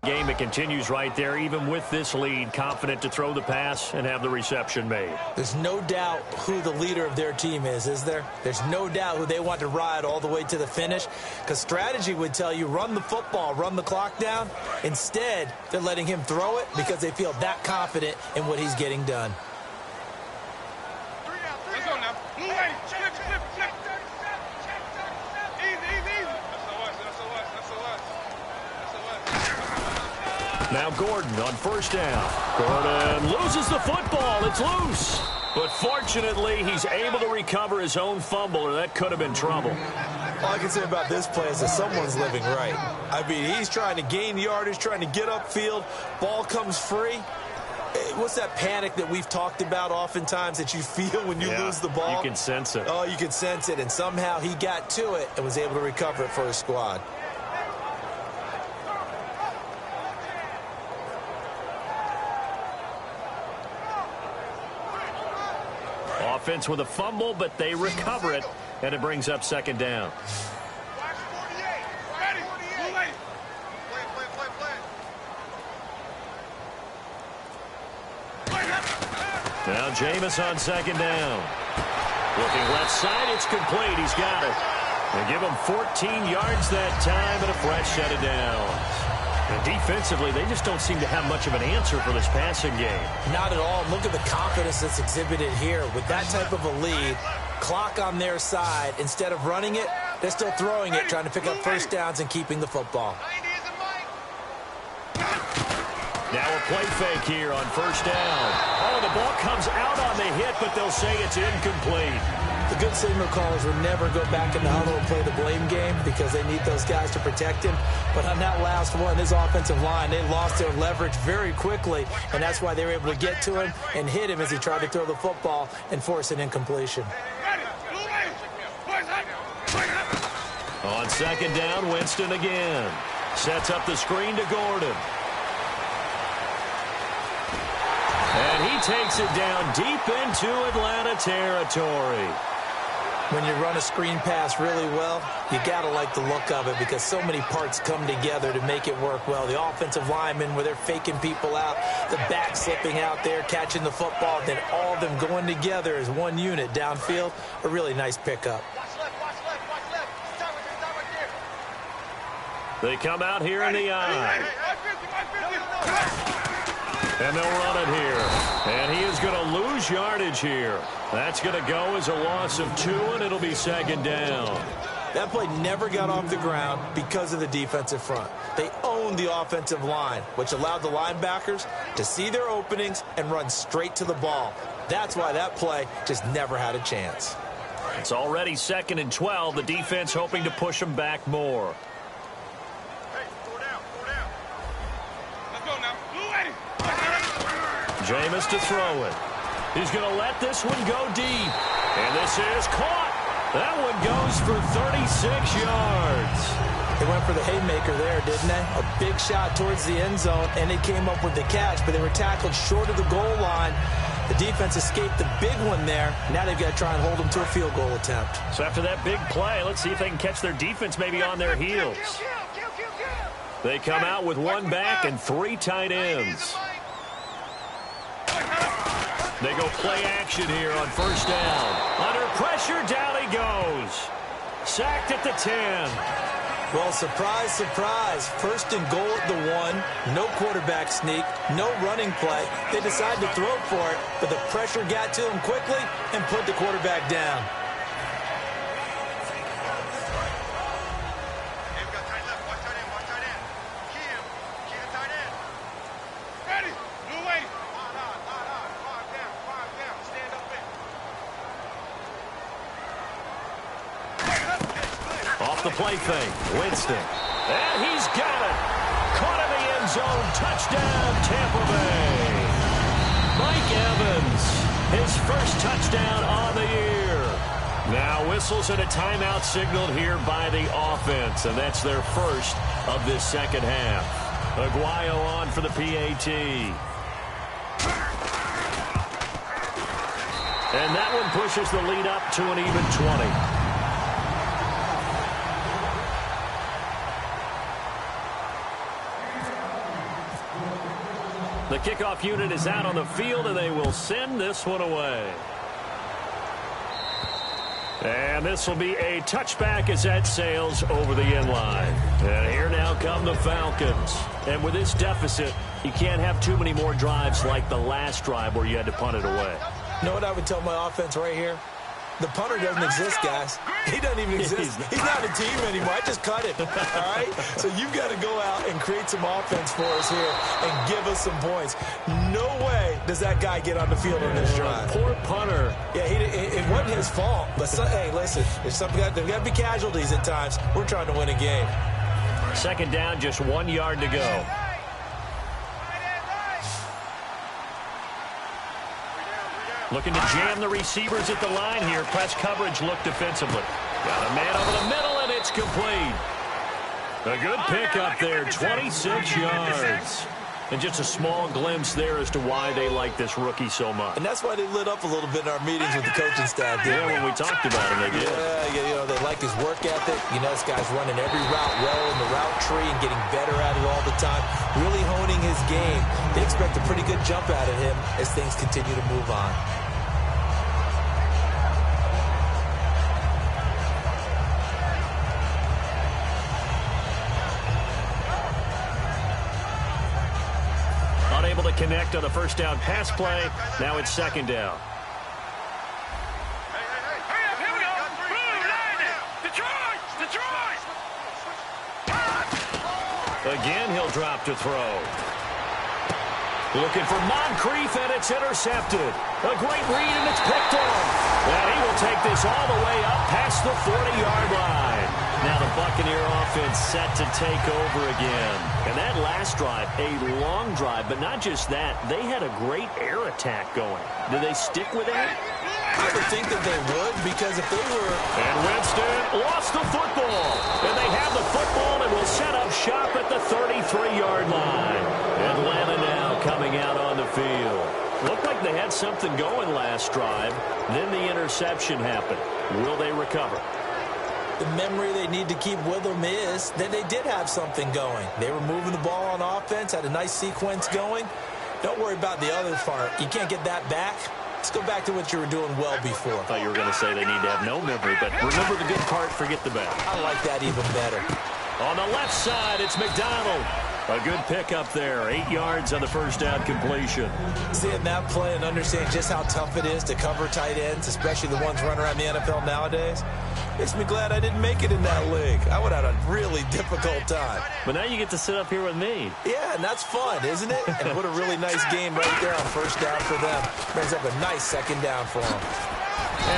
game. It continues right there, even with this lead, confident to throw the pass and have the reception made. There's no doubt who the leader of their team is there? There's no doubt who they want to ride all the way to the finish, because strategy would tell you run the football, run the clock down. Instead, they're letting him throw it because they feel that confident in what he's getting done. Let's go now. Flip. Easy. Now Gordon on 1st down. Gordon loses the football. It's loose. But fortunately, he's able to recover his own fumble, or that could have been trouble. All I can say about this play is that someone's living right. I mean, he's trying to gain yardage, trying to get upfield. Ball comes free. What's that panic that we've talked about oftentimes that you feel when you lose the ball? You can sense it. Oh, you can sense it. And somehow he got to it and was able to recover it for his squad. Offense with a fumble, but they recover it, and it brings up 2nd down. Now Jameis on 2nd down. Looking left side, it's complete. He's got it. They give him 14 yards that time and a fresh set of downs. And defensively, they just don't seem to have much of an answer for this passing game. Not at all. Look at the confidence that's exhibited here. With that type of a lead, clock on their side, instead of running it, they're still throwing it, trying to pick up 1st downs and keeping the football. Now a play fake here on 1st down. Oh, the ball comes out on the hit, but they'll say it's incomplete. The good signal callers would never go back in the huddle and play the blame game because they need those guys to protect him. But on that last one, his offensive line, they lost their leverage very quickly, and that's why they were able to get to him and hit him as he tried to throw the football and force an incompletion. On 2nd down, Winston again. Sets up the screen to Gordon. And he takes it down deep into Atlanta territory. When you run a screen pass really well, you got to like the look of it because so many parts come together to make it work well. The offensive linemen, where they're faking people out, the back slipping out there, catching the football, then all of them going together as one unit downfield. A really nice pickup. They come out here in the eye. And they'll run it here. And he is going to lose yardage here. That's going to go as a loss of 2, and it'll be 2nd down. That play never got off the ground because of the defensive front. They owned the offensive line, which allowed the linebackers to see their openings and run straight to the ball. That's why that play just never had a chance. It's already 2nd and 12. The defense hoping to push them back more. Jameis to throw it. He's going to let this one go deep. And this is caught. That one goes for 36 yards. They went for the haymaker there, didn't they? A big shot towards the end zone, and they came up with the catch, but they were tackled short of the goal line. The defense escaped the big one there. Now they've got to try and hold them to a field goal attempt. So after that big play, let's see if they can catch their defense maybe on their heels. They come out with 1 back and 3 tight ends. They go play action here on 1st down. Under pressure, down he goes. Sacked at the 10. Well, surprise, surprise. 1st and goal at the 1. No quarterback sneak. No running play. They decided to throw for it, but the pressure got to them quickly and put the quarterback down. off the play fake. Winston. And he's got it. Caught in the end zone. Touchdown, Tampa Bay. Mike Evans, his first touchdown on the year. Now whistles and a timeout signaled here by the offense, and that's their first of this second half. Aguayo on for the PAT. And that one pushes the lead up to an even 20. The kickoff unit is out on the field, and they will send this one away. And this will be a touchback as that sails over the end line. And here now come the Falcons. And with this deficit, you can't have too many more drives like the last drive where you had to punt it away. You know what I would tell my offense right here? The punter doesn't exist, guys. He doesn't even exist. He's not a team anymore. I just cut him, all right? So you've got to go out and create some offense for us here and give us some points. No way does that guy get on the field on this drive. Poor punter. Yeah, it wasn't his fault. But, hey, listen, there's got to be casualties at times. We're trying to win a game. Second down, just 1 yard to go. Looking to jam the receivers at the line here. Press coverage look defensively. Got a man over the middle, and it's complete. A good pickup there, 26 yards. And just a small glimpse there as to why they like this rookie so much. And that's why they lit up a little bit in our meetings with the coaching staff. Yeah, when we talked about him, they did. Yeah, you know, they like his work ethic. You know, this guy's running every route well in the route tree and getting better at it all the time. Really honing his game. They expect a pretty good jump out of him as things continue to move on. Able to connect on the first down pass play. Now it's second down. Here we go. Detroit. Again, he'll drop to throw. Looking for Moncrief, and it's intercepted. A great read, and it's picked off. And he will take this all the way up past the 40-yard line. Now the Buccaneer offense set to take over again. And that last drive, a long drive, but not just that. They had a great air attack going. Did they stick with that? I would think that they would, because if they were... And Winston lost the football. And they have the football and will set up shop at the 33-yard line. Atlanta now coming out on the field. Looked like they had something going last drive. Then the interception happened. Will they recover? The memory they need to keep with them is that they did have something going. They were moving the ball on offense, had a nice sequence going. Don't worry about the other part. You can't get that back. Let's go back to what you were doing well before. I thought you were going to say they need to have no memory, but remember the good part, forget the bad. I like that even better. On the left side, it's McDonald. A good pickup there. 8 yards on the first down completion. Seeing that play and understanding just how tough it is to cover tight ends, especially the ones running around the NFL nowadays, makes me glad I didn't make it in that league. I would have had a really difficult time. But now you get to sit up here with me. Yeah, and that's fun, isn't it? And what a really nice game right there on first down for them. Brings up a nice second down for them.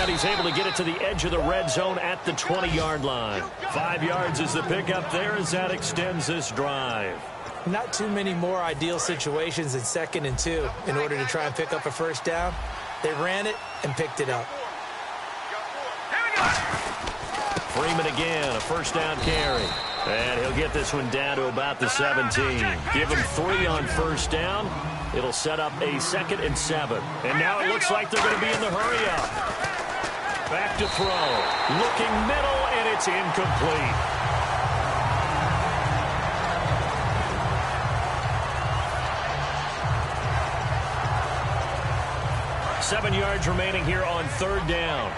And he's able to get it to the edge of the red zone at the 20-yard line. 5 yards is the pickup there as that extends this drive. Not too many more ideal situations than 2nd and 2 in order to try and pick up a first down. They ran it and picked it up. Freeman again, a first down carry. And he'll get this one down to about the 17. Give him 3 on first down. It'll set up a 2nd and 7. And now it looks like they're going to be in the hurry-up. Back to throw. Looking middle, and it's incomplete. Seven yards remaining here on third down.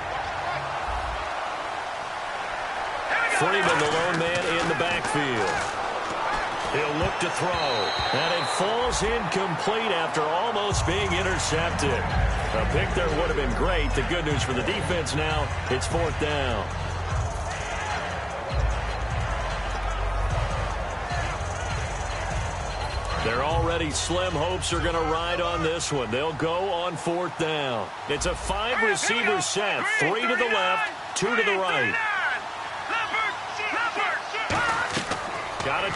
Freeman, the lone man in the backfield. He'll look to throw. And it falls incomplete after almost being intercepted. A pick there would have been great. The good news for the defense now, it's 4th down. They're already slim hopes are going to ride on this one. They'll go on 4th down. It's a 5-receiver set. 3 to the left, 2 to the right.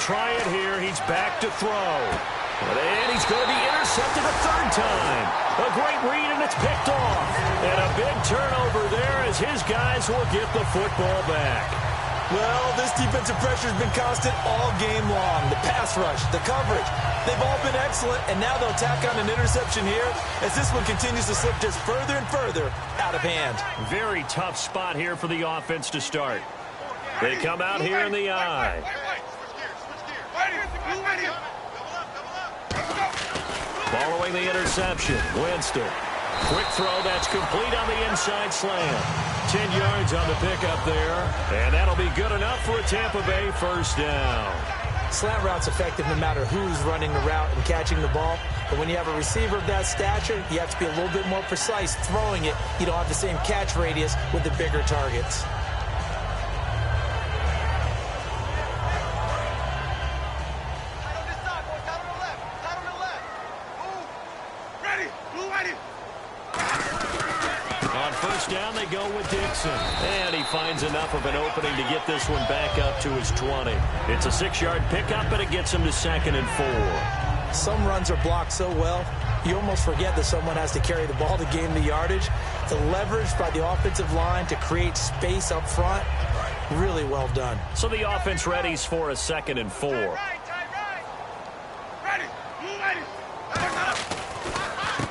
try it here. He's back to throw. And he's going to be intercepted a third time. A great read, and it's picked off. And a big turnover there as his guys will get the football back. Well, this defensive pressure has been constant all game long. The pass rush, the coverage, they've all been excellent, and now they'll tack on an interception here as this one continues to slip just further and further out of hand. Very tough spot here for the offense to start. They come out here in the eye. Following the interception, Winston. Quick throw that's complete on the inside slant. 10 yards on the pickup there, and that'll be good enough for a Tampa Bay first down. Slant route's effective no matter who's running the route and catching the ball. But when you have a receiver of that stature, you have to be a little bit more precise throwing it. You don't have the same catch radius with the bigger targets. Down they go with Dixon. And he finds enough of an opening to get this one back up to his 20. It's a 6-yard pickup, and it gets him to 2nd and 4. Some runs are blocked so well, you almost forget that someone has to carry the ball to gain the yardage. The leverage by the offensive line to create space up front, really well done. So the offense readies for a 2nd and 4.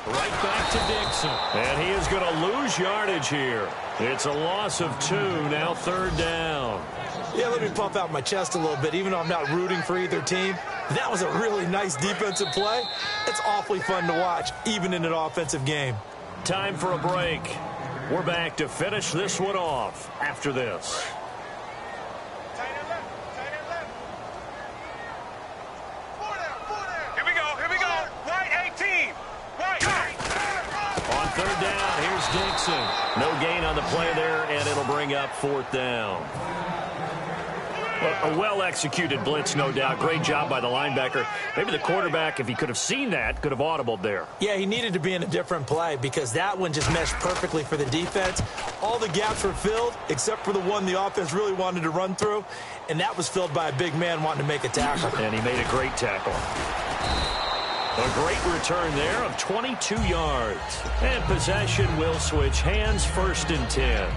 Right back to Dixon. And he is going to lose yardage here. It's a loss of 2, now 3rd down. Yeah, let me puff out my chest a little bit, even though I'm not rooting for either team. That was a really nice defensive play. It's awfully fun to watch, even in an offensive game. Time for a break. We're back to finish this one off after this. Third down, here's Dixon. No gain on the play there, and it'll bring up 4th down. A well-executed blitz, no doubt. Great job by the linebacker. Maybe the quarterback, if he could have seen that, could have audibled there. Yeah, he needed to be in a different play because that one just meshed perfectly for the defense. All the gaps were filled except for the one the offense really wanted to run through, and that was filled by a big man wanting to make a tackle. And he made a great tackle. A great return there of 22 yards. And possession will switch hands, 1st and 10.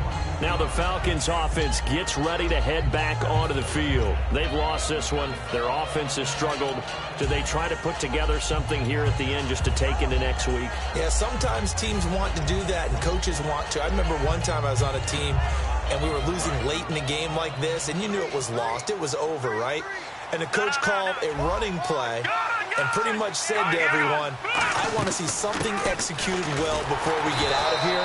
Now the Falcons offense gets ready to head back onto the field. They've lost this one. Their offense has struggled. Do they try to put together something here at the end just to take into next week? Yeah, sometimes teams want to do that and coaches want to. I remember one time I was on a team and we were losing late in the game like this, and you knew it was lost. It was over, right? And the coach called a running play and pretty much said to everyone, I want to see something executed well before we get out of here.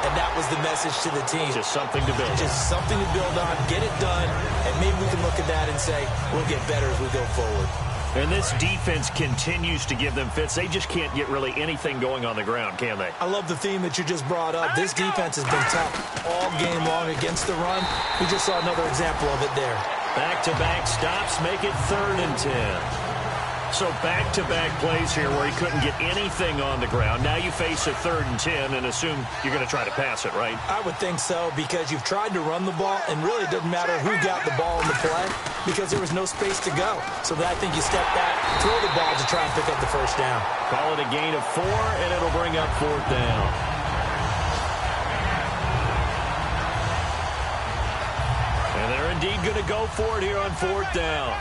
And that was the message to the team. Just something to build on. Just something to build on, get it done, and maybe we can look at that and say, we'll get better as we go forward. And this defense continues to give them fits. They just can't get really anything going on the ground, can they? I love the theme that you just brought up. This defense has been tough all game long against the run. We just saw another example of it there. Back-to-back stops make it 3rd and 10. So back-to-back plays here where he couldn't get anything on the ground. Now you face a 3rd and 10 and assume you're going to try to pass it, right? I would think so because you've tried to run the ball, and really it doesn't matter who got the ball in the play because there was no space to go. So I think you step back, throw the ball to try and pick up the 1st down. Call it a gain of 4, and it'll bring up 4th down. And they're indeed going to go for it here on 4th down.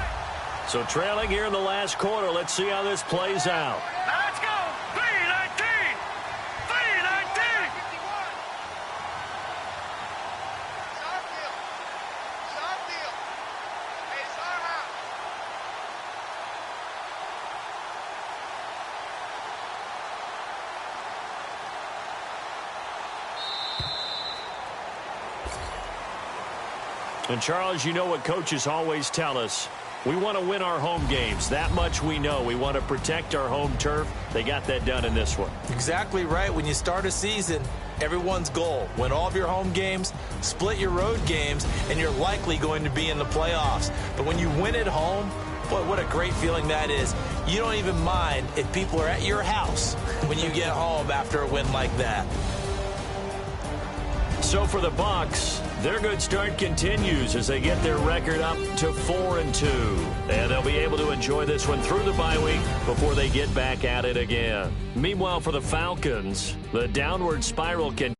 So trailing here in the last quarter. Let's see how this plays out. Let's go. 3-19. 3-19. Sharp deal. Sharp deal. Hey, sharp out. And Charles, you know what coaches always tell us. We want to win our home games. That much we know. We want to protect our home turf. They got that done in this one. Exactly right. When you start a season, everyone's goal, win all of your home games, split your road games, and you're likely going to be in the playoffs. But when you win at home, boy, what a great feeling that is. You don't even mind if people are at your house when you get home after a win like that. So for the Bucs, Their good start continues as they get their record up to 4-2. And they'll be able to enjoy this one through the bye week before they get back at it again. Meanwhile, for the Falcons, the downward spiral can